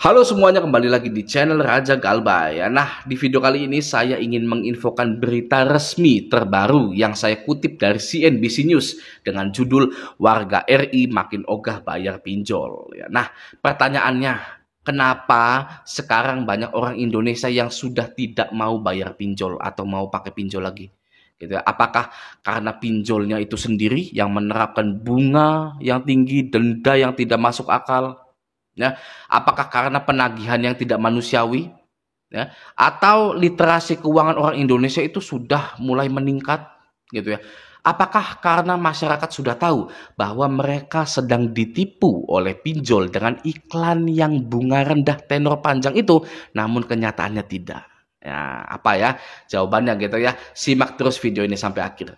Halo semuanya, kembali lagi di channel Raja Galbay. Nah, di video kali ini saya ingin menginfokan berita resmi terbaru yang saya kutip dari CNBC News dengan judul "Warga RI Makin Ogah Bayar Pinjol". Nah, pertanyaannya, kenapa sekarang banyak orang Indonesia yang sudah tidak mau bayar pinjol atau mau pakai pinjol lagi? Gitu ya. Apakah karena pinjolnya itu sendiri yang menerapkan bunga yang tinggi, denda yang tidak masuk akal? Ya, apakah karena penagihan yang tidak manusiawi, ya, atau literasi keuangan orang Indonesia itu sudah mulai meningkat, gitu ya? Apakah karena masyarakat sudah tahu bahwa mereka sedang ditipu oleh pinjol dengan iklan yang bunga rendah tenor panjang itu, namun kenyataannya tidak? Ya, apa ya jawabannya gitu ya? Simak terus video ini sampai akhir.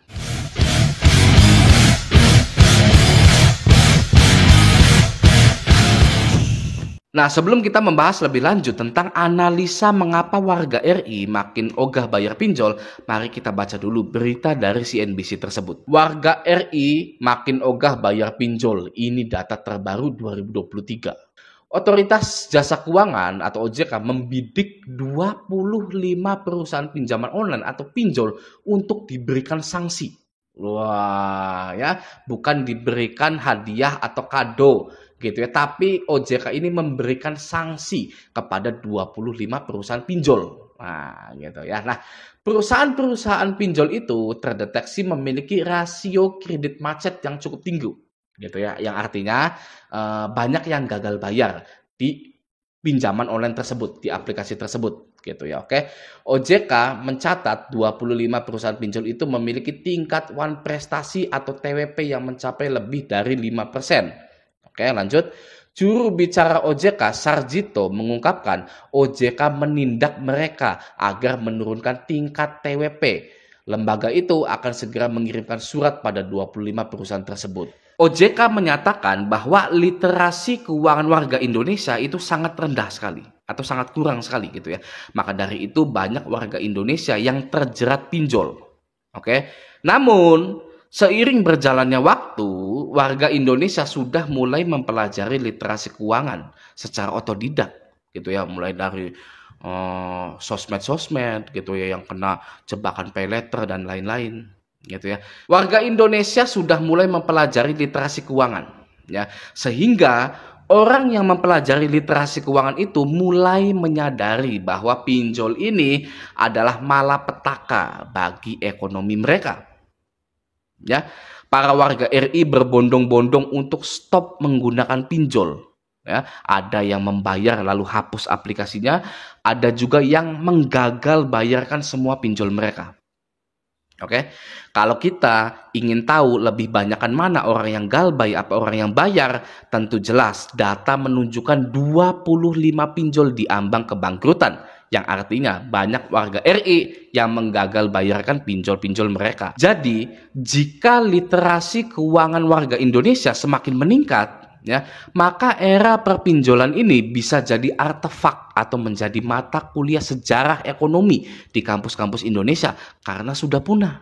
Nah, sebelum kita membahas lebih lanjut tentang analisa mengapa warga RI makin ogah bayar pinjol, mari kita baca dulu berita dari CNBC tersebut. Warga RI makin ogah bayar pinjol. Ini data terbaru 2023. Otoritas Jasa Keuangan atau OJK membidik 25 perusahaan pinjaman online atau pinjol untuk diberikan sanksi. Wah, ya, bukan diberikan hadiah atau kado gitu ya, tapi OJK ini memberikan sanksi kepada 25 perusahaan pinjol. Nah, gitu ya. Nah, perusahaan-perusahaan pinjol itu terdeteksi memiliki rasio kredit macet yang cukup tinggi, gitu ya. Yang artinya banyak yang gagal bayar di pinjaman online tersebut, di aplikasi tersebut, gitu ya. Oke. OJK mencatat 25 perusahaan pinjol itu memiliki tingkat wan prestasi atau TWP yang mencapai lebih dari 5%. Oke, lanjut. Juru bicara OJK, Sarjito, mengungkapkan OJK menindak mereka agar menurunkan tingkat TWP. Lembaga itu akan segera mengirimkan surat pada 25 perusahaan tersebut. OJK menyatakan bahwa literasi keuangan warga Indonesia itu sangat rendah sekali atau sangat kurang sekali gitu ya. Maka dari itu banyak warga Indonesia yang terjerat pinjol. Oke. Namun seiring berjalannya waktu, warga Indonesia sudah mulai mempelajari literasi keuangan secara otodidak gitu ya, mulai dari sosmed-sosmed gitu ya yang kena jebakan pay letter dan lain-lain gitu ya. Warga Indonesia sudah mulai mempelajari literasi keuangan ya, sehingga orang yang mempelajari literasi keuangan itu mulai menyadari bahwa pinjol ini adalah malapetaka bagi ekonomi mereka. Ya, para warga RI berbondong-bondong untuk stop menggunakan pinjol. Ya, ada yang membayar lalu hapus aplikasinya, ada juga yang menggagal bayarkan semua pinjol mereka. Oke, kalau kita ingin tahu lebih banyakkan mana orang yang galbay apa orang yang bayar, tentu jelas data menunjukkan 25 pinjol diambang kebangkrutan, yang artinya banyak warga RI yang menggagal bayarkan pinjol-pinjol mereka. Jadi, jika literasi keuangan warga Indonesia semakin meningkat, ya, maka era perpinjolan ini bisa jadi artefak atau menjadi mata kuliah sejarah ekonomi di kampus-kampus Indonesia karena sudah punah,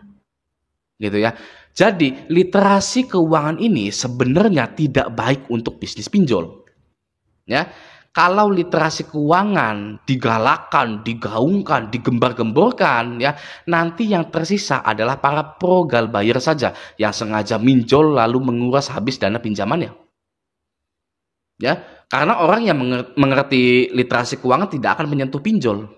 gitu ya. Jadi literasi keuangan ini sebenarnya tidak baik untuk bisnis pinjol, ya. Kalau literasi keuangan digalakkan, digaungkan, digembar-gemborkan, ya, nanti yang tersisa adalah para pro galbayer saja yang sengaja minjol lalu menguras habis dana pinjamannya. Ya, karena orang yang mengerti literasi keuangan tidak akan menyentuh pinjol,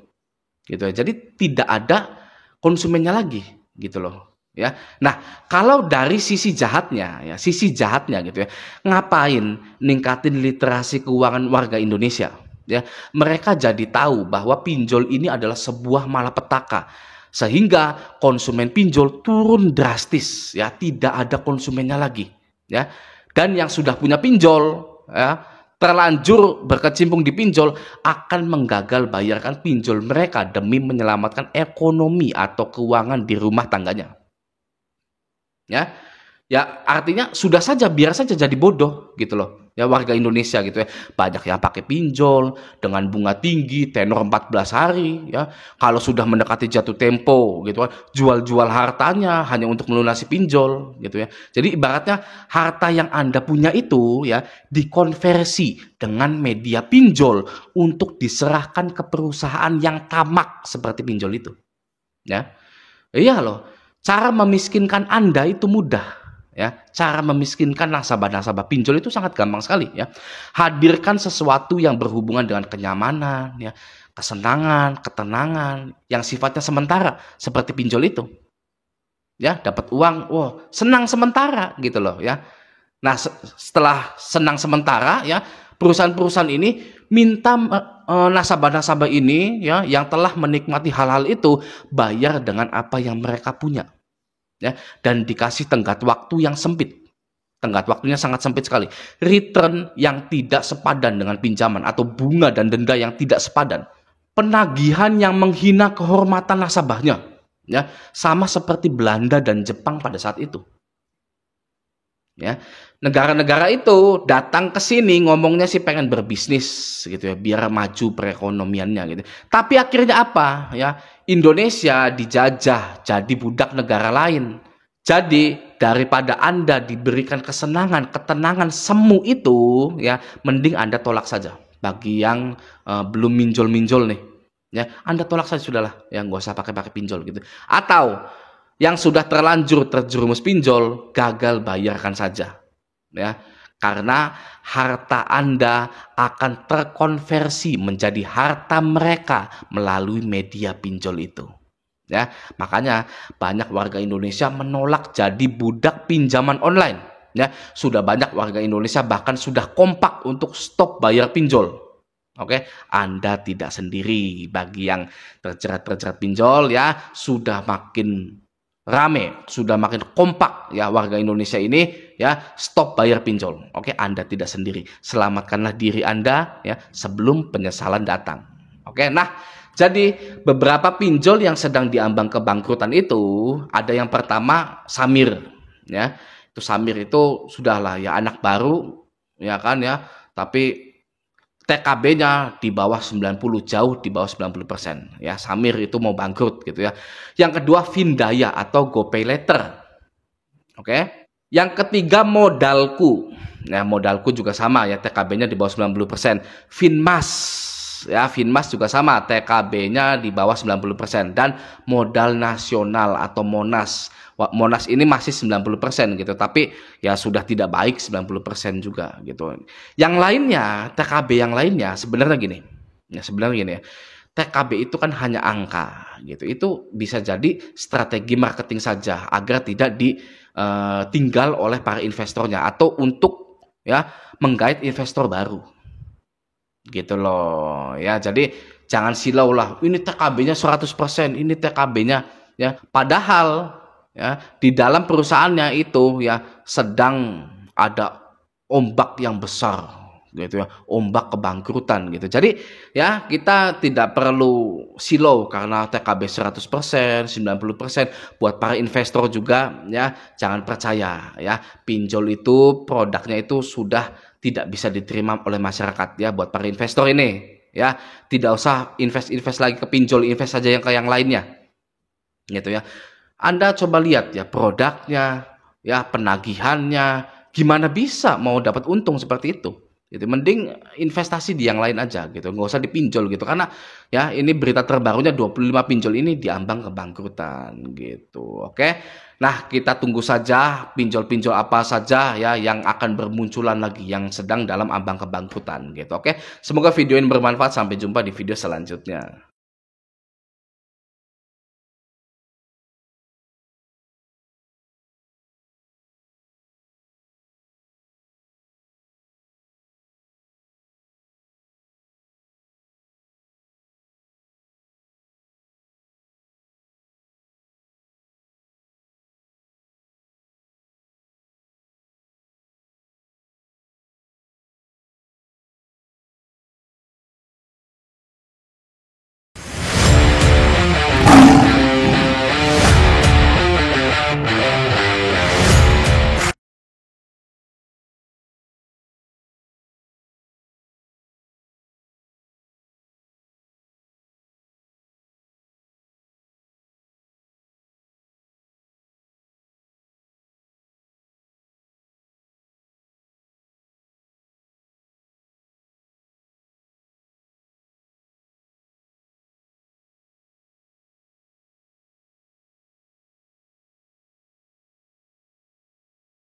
gitu ya. Jadi tidak ada konsumennya lagi, gitu loh. Ya, nah kalau dari sisi jahatnya, ya sisi jahatnya gitu ya, ngapain ningkatin literasi keuangan warga Indonesia? Ya, mereka jadi tahu bahwa pinjol ini adalah sebuah malapetaka, sehingga konsumen pinjol turun drastis, ya tidak ada konsumennya lagi, ya. Dan yang sudah punya pinjol, ya, terlanjur berkecimpung di pinjol akan menggagal bayarkan pinjol mereka demi menyelamatkan ekonomi atau keuangan di rumah tangganya. Ya, ya artinya sudah saja biar saja jadi bodoh gitu loh. ya warga Indonesia gitu ya. Banyak yang pakai pinjol dengan bunga tinggi, tenor 14 hari ya. Kalau sudah mendekati jatuh tempo gitu kan, jual-jual hartanya hanya untuk melunasi pinjol gitu ya. Jadi ibaratnya harta yang Anda punya itu ya dikonversi dengan media pinjol untuk diserahkan ke perusahaan yang tamak seperti pinjol itu. Ya. Iya loh. Cara memiskinkan Anda itu mudah. Ya, cara memiskinkan nasabah-nasabah pinjol itu sangat gampang sekali ya. Hadirkan sesuatu yang berhubungan dengan kenyamanan ya, kesenangan, ketenangan yang sifatnya sementara seperti pinjol itu. Ya, dapat uang, wow, senang sementara gitu loh ya. Nah, setelah senang sementara ya, perusahaan-perusahaan ini minta nasabah-nasabah ini ya yang telah menikmati hal-hal itu bayar dengan apa yang mereka punya. Ya, dan dikasih tenggat waktu yang sempit. Tenggat waktunya sangat sempit sekali. Return yang tidak sepadan dengan pinjaman atau bunga dan denda yang tidak sepadan. Penagihan yang menghina kehormatan nasabahnya. Ya, sama seperti Belanda dan Jepang pada saat itu. Ya, negara-negara itu datang ke sini ngomongnya sih pengen berbisnis gitu ya, biar maju perekonomiannya gitu. Tapi akhirnya apa? Ya, Indonesia dijajah jadi budak negara lain. Jadi daripada Anda diberikan kesenangan, ketenangan semu itu, ya mending Anda tolak saja. Bagi yang belum minjol-minjol nih, ya Anda tolak saja sudahlah, ya nggak usah pakai pinjol gitu. Atau yang sudah terlanjur terjerumus pinjol, gagal bayarkan saja. Ya, karena harta Anda akan terkonversi menjadi harta mereka melalui media pinjol itu. Ya, makanya banyak warga Indonesia menolak jadi budak pinjaman online. Ya, sudah banyak warga Indonesia bahkan sudah kompak untuk stop bayar pinjol. Oke, Anda tidak sendiri. Bagi yang terjerat pinjol ya, sudah makin rame, sudah makin kompak ya warga Indonesia ini ya, stop bayar pinjol. Oke, Anda tidak sendiri. Selamatkanlah diri Anda ya sebelum penyesalan datang. Oke, nah jadi beberapa pinjol yang sedang diambang kebangkrutan itu ada yang pertama Samir ya. Itu Samir itu sudahlah ya anak baru ya kan ya, tapi TKB-nya di bawah 90, jauh di bawah 90%. Ya, Samir itu mau bangkrut gitu ya. Yang kedua Findaya atau GoPay Later. Oke. Yang ketiga Modalku. Nah, Modalku juga sama ya, TKB-nya di bawah 90%. Finmas. Ya, Finmas juga sama, TKB-nya di bawah 90%. Dan Modal Nasional atau Monas. Monas ini masih 90% gitu, tapi ya sudah tidak baik 90% juga gitu. Yang lainnya, TKB yang lainnya sebenarnya gini. Ya sebenarnya gini ya. TKB itu kan hanya angka gitu. Itu bisa jadi strategi marketing saja agar tidak ditinggal oleh para investornya atau untuk ya menggait investor baru. Gitu loh. Ya, jadi jangan silau lah. Ini TKB-nya 100%, ini TKB-nya ya. Padahal ya di dalam perusahaannya itu ya sedang ada ombak yang besar gitu ya, ombak kebangkrutan gitu. Jadi ya kita tidak perlu silau karena TKB 100%, 90%. Buat para investor juga ya jangan percaya ya, pinjol itu produknya itu sudah tidak bisa diterima oleh masyarakat ya. Buat para investor ini ya tidak usah invest lagi ke pinjol, invest saja yang ke yang lainnya gitu ya. Anda coba lihat ya produknya, ya penagihannya, gimana bisa mau dapat untung seperti itu. Gitu. Mending investasi di yang lain aja gitu, nggak usah dipinjol gitu. Karena ya ini berita terbarunya 25 pinjol ini diambang kebangkrutan gitu. Oke. Nah, kita tunggu saja pinjol-pinjol apa saja ya yang akan bermunculan lagi yang sedang dalam ambang kebangkrutan gitu. Oke. Semoga video ini bermanfaat, sampai jumpa di video selanjutnya.